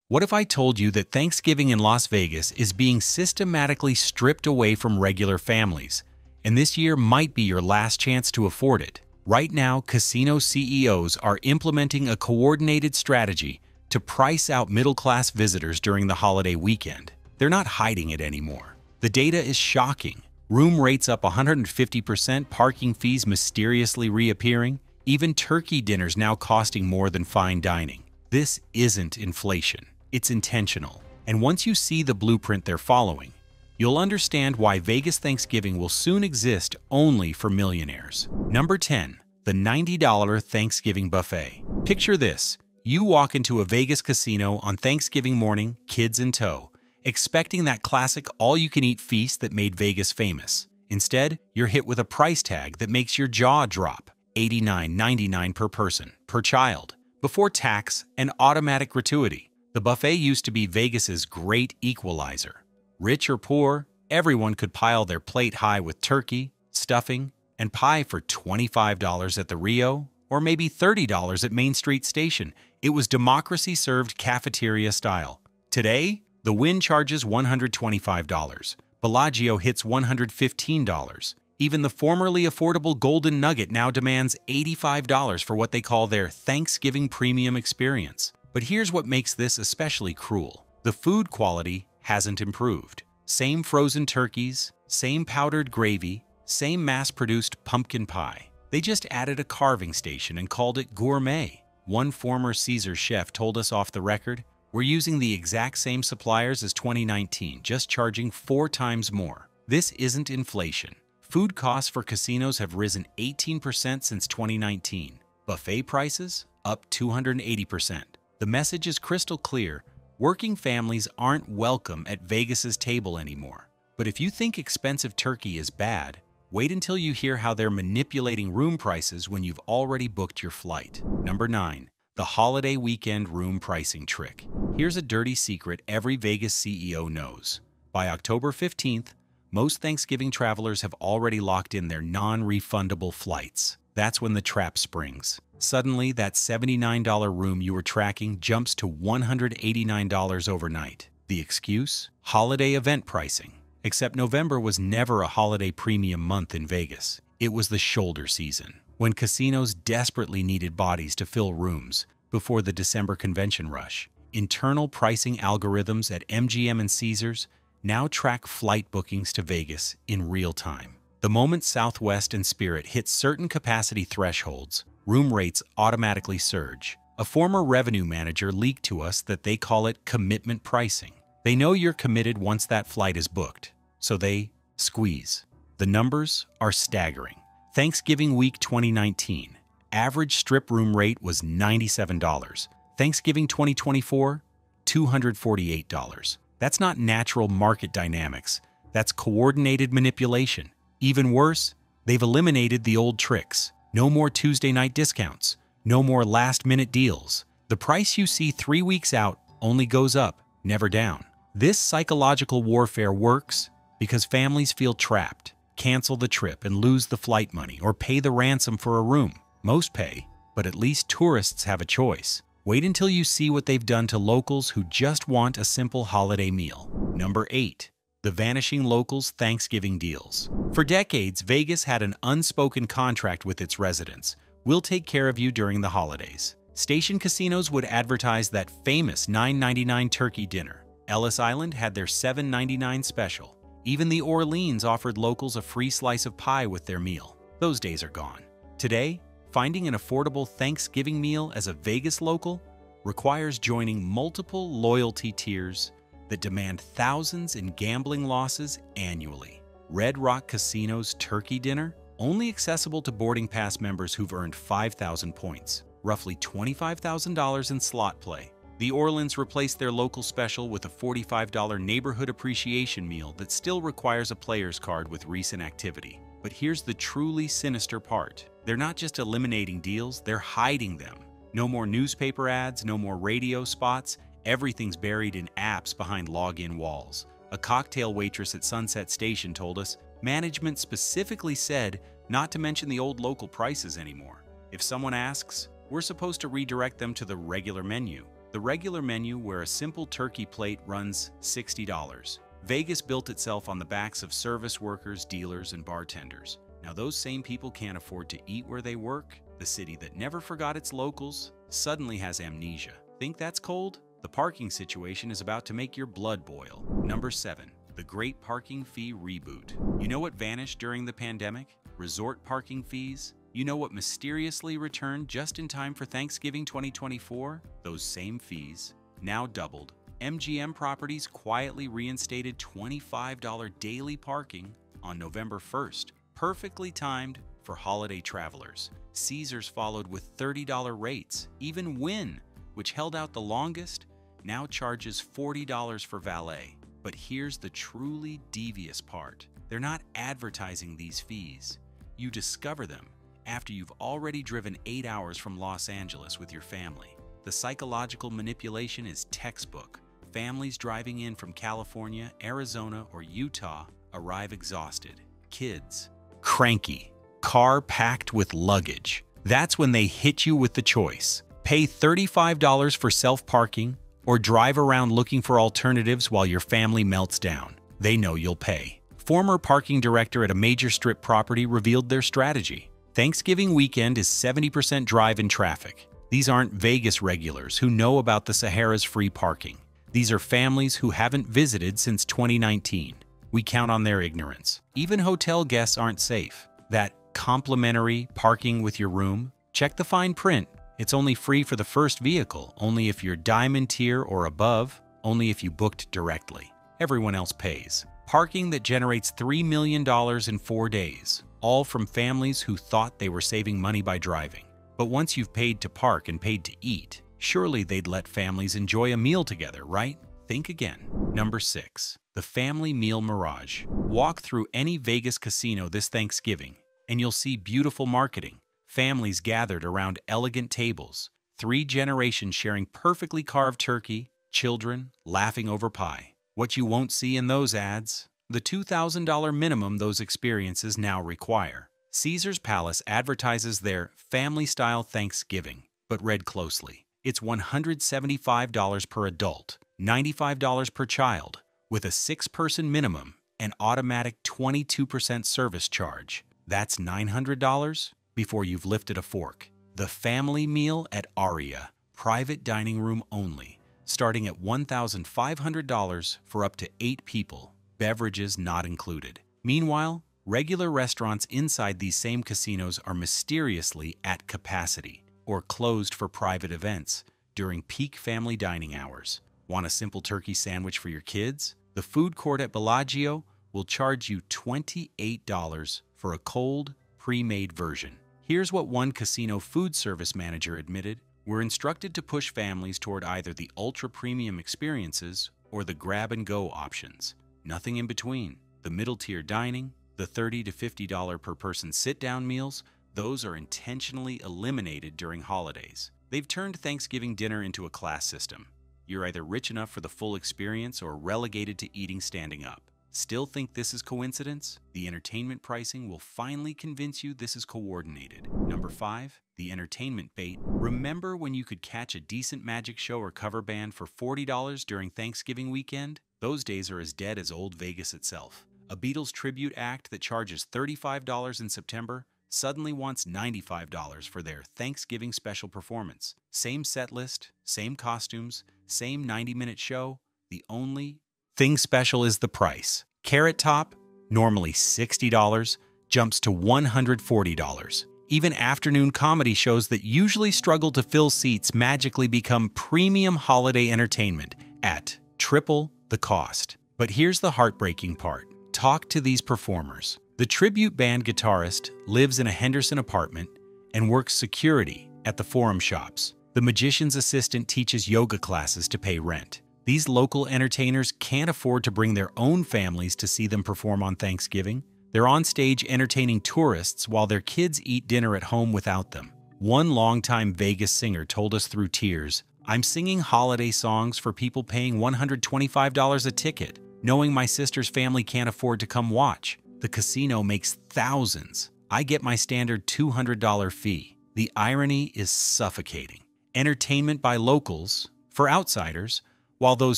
What if I told you that Thanksgiving in Las Vegas is being systematically stripped away from regular families, and this year might be your last chance to afford it? Right now, casino CEOs are implementing a coordinated strategy to price out middle-class visitors during the holiday weekend. They're not hiding it anymore. The data is shocking. Room rates up 150%, parking fees mysteriously reappearing, even turkey dinners now costing more than fine dining. This isn't inflation. It's intentional. And once you see the blueprint they're following, you'll understand why Vegas Thanksgiving will soon exist only for millionaires. Number 10. The $90 Thanksgiving Buffet. Picture this. You walk into a Vegas casino on Thanksgiving morning, kids in tow, expecting that classic all-you-can-eat feast that made Vegas famous. Instead, you're hit with a price tag that makes your jaw drop. $89.99 per person, per child, before tax and automatic gratuity. The buffet used to be Vegas's great equalizer. Rich or poor, everyone could pile their plate high with turkey, stuffing, and pie for $25 at the Rio, or maybe $30 at Main Street Station. It was democracy served cafeteria style. Today, the Wynn charges $125. Bellagio hits $115. Even the formerly affordable Golden Nugget now demands $85 for what they call their Thanksgiving premium experience. But here's what makes this especially cruel. The food quality hasn't improved. Same frozen turkeys, same powdered gravy, same mass-produced pumpkin pie. They just added a carving station and called it gourmet. One former Caesar chef told us off the record, "We're using the exact same suppliers as 2019, just charging 4 times more." This isn't inflation. Food costs for casinos have risen 18% since 2019. Buffet prices up 280%. The message is crystal clear. Working families aren't welcome at Vegas's table anymore. But if you think expensive turkey is bad, wait until you hear how they're manipulating room prices when you've already booked your flight. Number 9. The holiday weekend room pricing trick. Here's a dirty secret every Vegas CEO knows. By October 15th, most Thanksgiving travelers have already locked in their non-refundable flights. That's when the trap springs. Suddenly, that $79 room you were tracking jumps to $189 overnight. The excuse? Holiday event pricing. Except November was never a holiday premium month in Vegas. It was the shoulder season, when casinos desperately needed bodies to fill rooms before the December convention rush. Internal pricing algorithms at MGM and Caesars now track flight bookings to Vegas in real time. The moment Southwest and Spirit hit certain capacity thresholds, room rates automatically surge. A former revenue manager leaked to us that they call it commitment pricing. They know you're committed once that flight is booked, so they squeeze. The numbers are staggering. Thanksgiving week 2019, average strip room rate was $97. Thanksgiving 2024, $248. That's not natural market dynamics. That's coordinated manipulation. Even worse, they've eliminated the old tricks. No more Tuesday night discounts. No more last-minute deals. The price you see 3 weeks out only goes up, never down. This psychological warfare works because families feel trapped, cancel the trip and lose the flight money, or pay the ransom for a room. Most pay, but at least tourists have a choice. Wait until you see what they've done to locals who just want a simple holiday meal. Number 8. The vanishing locals' Thanksgiving deals. For decades, Vegas had an unspoken contract with its residents. We'll take care of you during the holidays. Station casinos would advertise that famous $9.99 turkey dinner. Ellis Island had their $7.99 special. Even the Orleans offered locals a free slice of pie with their meal. Those days are gone. Today, finding an affordable Thanksgiving meal as a Vegas local requires joining multiple loyalty tiers that demand thousands in gambling losses annually. Red Rock Casino's turkey dinner, only accessible to boarding pass members who've earned 5,000 points, roughly $25,000 in slot play. The Orleans replaced their local special with a $45 neighborhood appreciation meal that still requires a player's card with recent activity. But here's the truly sinister part. They're not just eliminating deals, they're hiding them. No more newspaper ads, no more radio spots. Everything's buried in apps behind login walls. A cocktail waitress at Sunset Station told us management specifically said not to mention the old local prices anymore. If someone asks, we're supposed to redirect them to the regular menu. The regular menu, where a simple turkey plate runs $60. Vegas built itself on the backs of service workers, dealers, and bartenders. Now those same people can't afford to eat where they work. The city that never forgot its locals suddenly has amnesia. Think that's cold? The parking situation is about to make your blood boil. Number 7. The Great Parking Fee Reboot. You know what vanished during the pandemic? Resort parking fees. You know what mysteriously returned just in time for Thanksgiving 2024? Those same fees, now doubled. MGM Properties quietly reinstated $25 daily parking on November 1st, perfectly timed for holiday travelers. Caesars followed with $30 rates. Even Wynn, which held out the longest, now charges $40 for valet. But here's the truly devious part. They're not advertising these fees. You discover them after you've already driven 8 hours from Los Angeles with your family. The psychological manipulation is textbook. Families driving in from California, Arizona, or Utah arrive exhausted. Kids, cranky, car packed with luggage. That's when they hit you with the choice. Pay $35 for self-parking or drive around looking for alternatives while your family melts down. They know you'll pay. Former parking director at a major strip property revealed their strategy. Thanksgiving weekend is 70% drive-in traffic. These aren't Vegas regulars who know about the Sahara's free parking. These are families who haven't visited since 2019. We count on their ignorance. Even hotel guests aren't safe. That complimentary parking with your room? Check the fine print. It's only free for the first vehicle, only if you're diamond tier or above, only if you booked directly. Everyone else pays. Parking that generates $3 million in 4 days, all from families who thought they were saving money by driving. But once you've paid to park and paid to eat, surely they'd let families enjoy a meal together, right? Think again. Number 6. The Family Meal Mirage. Walk through any Vegas casino this Thanksgiving, and you'll see beautiful marketing. Families gathered around elegant tables, 3 generations sharing perfectly carved turkey, children laughing over pie. What you won't see in those ads? The $2,000 minimum those experiences now require. Caesar's Palace advertises their family-style Thanksgiving, but read closely. It's $175 per adult, $95 per child, with a 6-person minimum and automatic 22% service charge. That's $900 before you've lifted a fork. The family meal at Aria, private dining room only, starting at $1,500 for up to 8 people, beverages not included. Meanwhile, regular restaurants inside these same casinos are mysteriously at capacity or closed for private events during peak family dining hours. Want a simple turkey sandwich for your kids? The food court at Bellagio will charge you $28 for a cold, pre-made version. Here's what one casino food service manager admitted: "We're instructed to push families toward either the ultra-premium experiences or the grab-and-go options. Nothing in between. The middle-tier dining, the $30 to $50 per person sit-down meals, those are intentionally eliminated during holidays. They've turned Thanksgiving dinner into a class system. You're either rich enough for the full experience or relegated to eating standing up. Still think this is coincidence? The entertainment pricing will finally convince you this is coordinated." Number 5. The entertainment bait. Remember when you could catch a decent magic show or cover band for $40 during Thanksgiving weekend? Those days are as dead as old Vegas itself. A Beatles tribute act that charges $35 in September suddenly wants $95 for their Thanksgiving special performance. Same set list, same costumes, same 90-minute show. The only thing special is the price. Carrot Top, normally $60, jumps to $140. Even afternoon comedy shows that usually struggle to fill seats magically become premium holiday entertainment at triple the cost. But here's the heartbreaking part. Talk to these performers. The tribute band guitarist lives in a Henderson apartment and works security at the Forum Shops. The magician's assistant teaches yoga classes to pay rent. These local entertainers can't afford to bring their own families to see them perform on Thanksgiving. They're on stage entertaining tourists while their kids eat dinner at home without them. One longtime Vegas singer told us through tears, "I'm singing holiday songs for people paying $125 a ticket, knowing my sister's family can't afford to come watch. The casino makes thousands. I get my standard $200 fee." The irony is suffocating. Entertainment by locals For outsiders, while those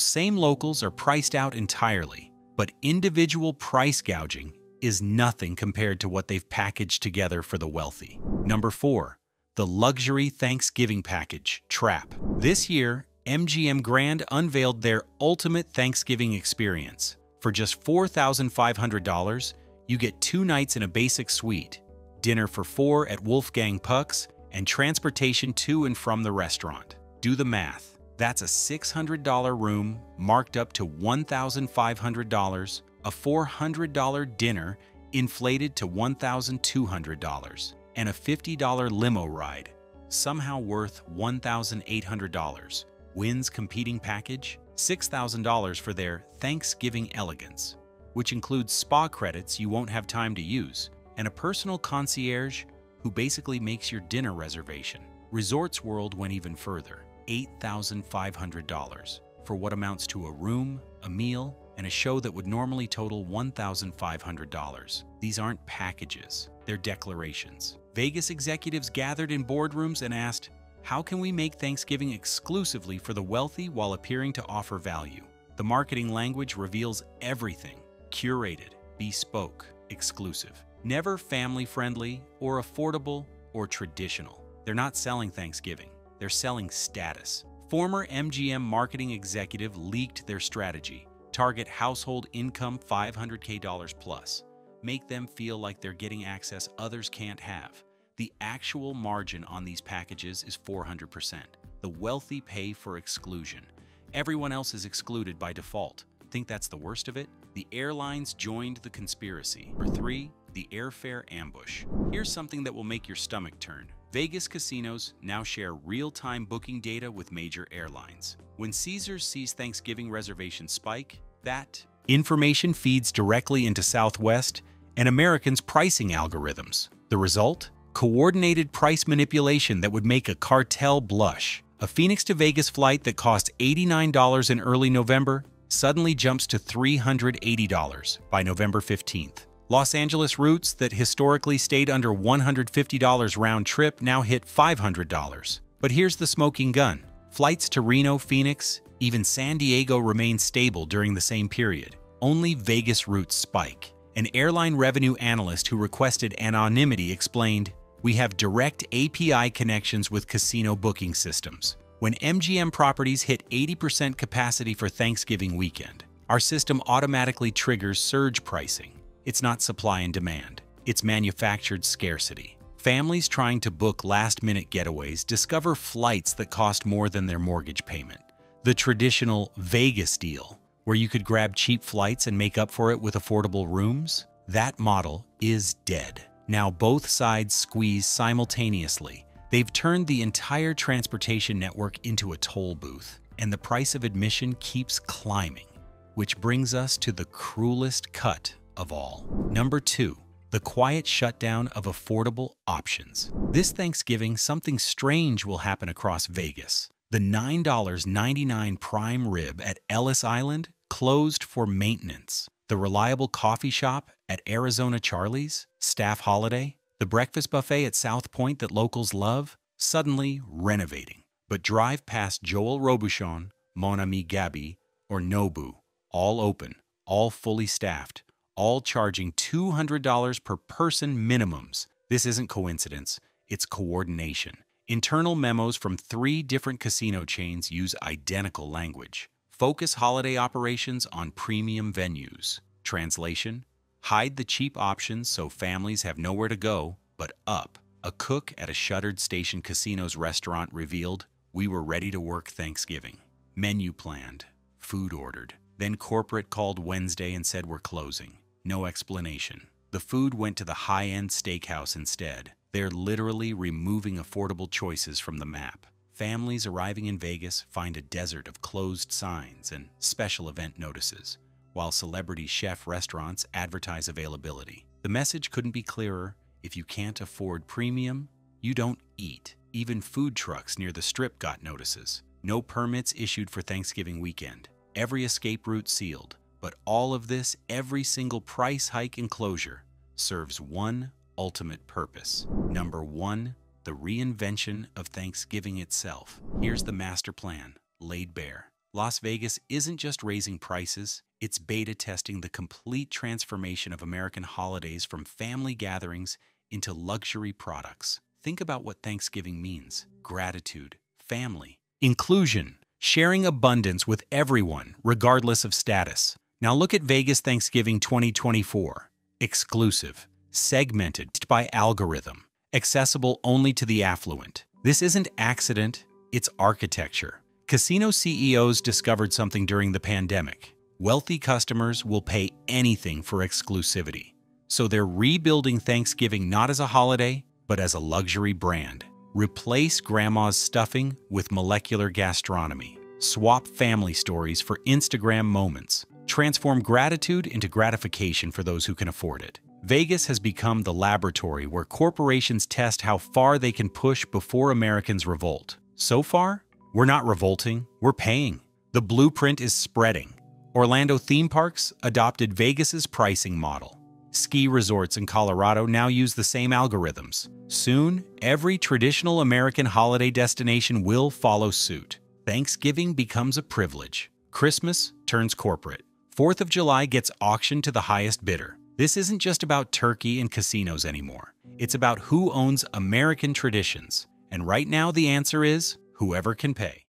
same locals are priced out entirely, but individual price gouging is nothing compared to what they've packaged together for the wealthy. Number 4. The Luxury Thanksgiving Package Trap. This year, MGM Grand unveiled their ultimate Thanksgiving experience. For just $4,500, you get 2 nights in a basic suite, dinner for 4 at Wolfgang Puck's, and transportation to and from the restaurant. Do the math. That's a $600 room marked up to $1,500, a $400 dinner inflated to $1,200, and a $50 limo ride, somehow worth $1,800. Wins competing package $6,000 for their Thanksgiving Elegance, which includes spa credits you won't have time to use, and a personal concierge who basically makes your dinner reservation. Resorts World went even further, $8,500 for what amounts to a room, a meal, and a show that would normally total $1,500. These aren't packages, they're declarations. Vegas executives gathered in boardrooms and asked, how can we make Thanksgiving exclusively for the wealthy while appearing to offer value? The marketing language reveals everything: curated, bespoke, exclusive. Never family-friendly or affordable or traditional. They're not selling Thanksgiving. They're selling status. Former MGM marketing executive leaked their strategy. Target household income $500K plus. Make them feel like they're getting access others can't have. The actual margin on these packages is 400%. The wealthy pay for exclusion. Everyone else is excluded by default. Think that's the worst of it? The airlines joined the conspiracy. Number 3, the airfare ambush. Here's something that will make your stomach turn. Vegas casinos now share real-time booking data with major airlines. When Caesars sees Thanksgiving reservations spike, that information feeds directly into Southwest and Americans' pricing algorithms. The result? Coordinated price manipulation that would make a cartel blush. A Phoenix to Vegas flight that cost $89 in early November suddenly jumps to $380 by November 15th. Los Angeles routes that historically stayed under $150 round trip now hit $500. But here's the smoking gun. Flights to Reno, Phoenix, even San Diego remain stable during the same period. Only Vegas routes spike. An airline revenue analyst who requested anonymity explained, "We have direct API connections with casino booking systems. When MGM properties hit 80% capacity for Thanksgiving weekend, our system automatically triggers surge pricing. It's not supply and demand. It's manufactured scarcity. Families trying to book last-minute getaways discover flights that cost more than their mortgage payment. The traditional Vegas deal, where you could grab cheap flights and make up for it with affordable rooms, that model is dead. Now both sides squeeze simultaneously. They've turned the entire transportation network into a toll booth, and the price of admission keeps climbing, which brings us to the cruelest cut of all. Number 2, the quiet shutdown of affordable options. This Thanksgiving, something strange will happen across Vegas. The $9.99 prime rib at Ellis Island closed for maintenance. The reliable coffee shop at Arizona Charlie's, staff holiday. The breakfast buffet at South Point that locals love, suddenly renovating. But drive past Joel Robuchon, Mon Ami Gabi, or Nobu, all open, all fully staffed, all charging $200 per person minimums. This isn't coincidence, it's coordination. Internal memos from 3 different casino chains use identical language. Focus holiday operations on premium venues. Translation: hide the cheap options so families have nowhere to go but up. A cook at a shuttered Station Casino's restaurant revealed, "We were ready to work Thanksgiving. Menu planned, food ordered. Then corporate called Wednesday and said we're closing. No explanation. The food went to the high-end steakhouse instead." They're literally removing affordable choices from the map. Families arriving in Vegas find a desert of closed signs and special event notices, while celebrity chef restaurants advertise availability. The message couldn't be clearer: if you can't afford premium, you don't eat. Even food trucks near the Strip got notices. No permits issued for Thanksgiving weekend. Every escape route sealed. But all of this, every single price hike and closure, serves one ultimate purpose. Number 1, the reinvention of Thanksgiving itself. Here's the master plan. laid bare. Las Vegas isn't just raising prices, it's beta testing the complete transformation of American holidays from family gatherings into luxury products. Think about what Thanksgiving means: gratitude, family, inclusion, sharing abundance with everyone, regardless of status. Now look at Vegas Thanksgiving 2024. Exclusive, segmented by algorithm, accessible only to the affluent. This isn't accident, it's architecture. Casino CEOs discovered something during the pandemic. Wealthy customers will pay anything for exclusivity. So they're rebuilding Thanksgiving not as a holiday, but as a luxury brand. Replace grandma's stuffing with molecular gastronomy. Swap family stories for Instagram moments. Transform gratitude into gratification for those who can afford it. Vegas has become the laboratory where corporations test how far they can push before Americans revolt. So far, we're not revolting, we're paying. The blueprint is spreading. Orlando theme parks adopted Vegas's pricing model. Ski resorts in Colorado now use the same algorithms. Soon, every traditional American holiday destination will follow suit. Thanksgiving becomes a privilege. Christmas turns corporate. 4th of July gets auctioned to the highest bidder. This isn't just about turkey and casinos anymore. It's about who owns American traditions. And right now the answer is whoever can pay.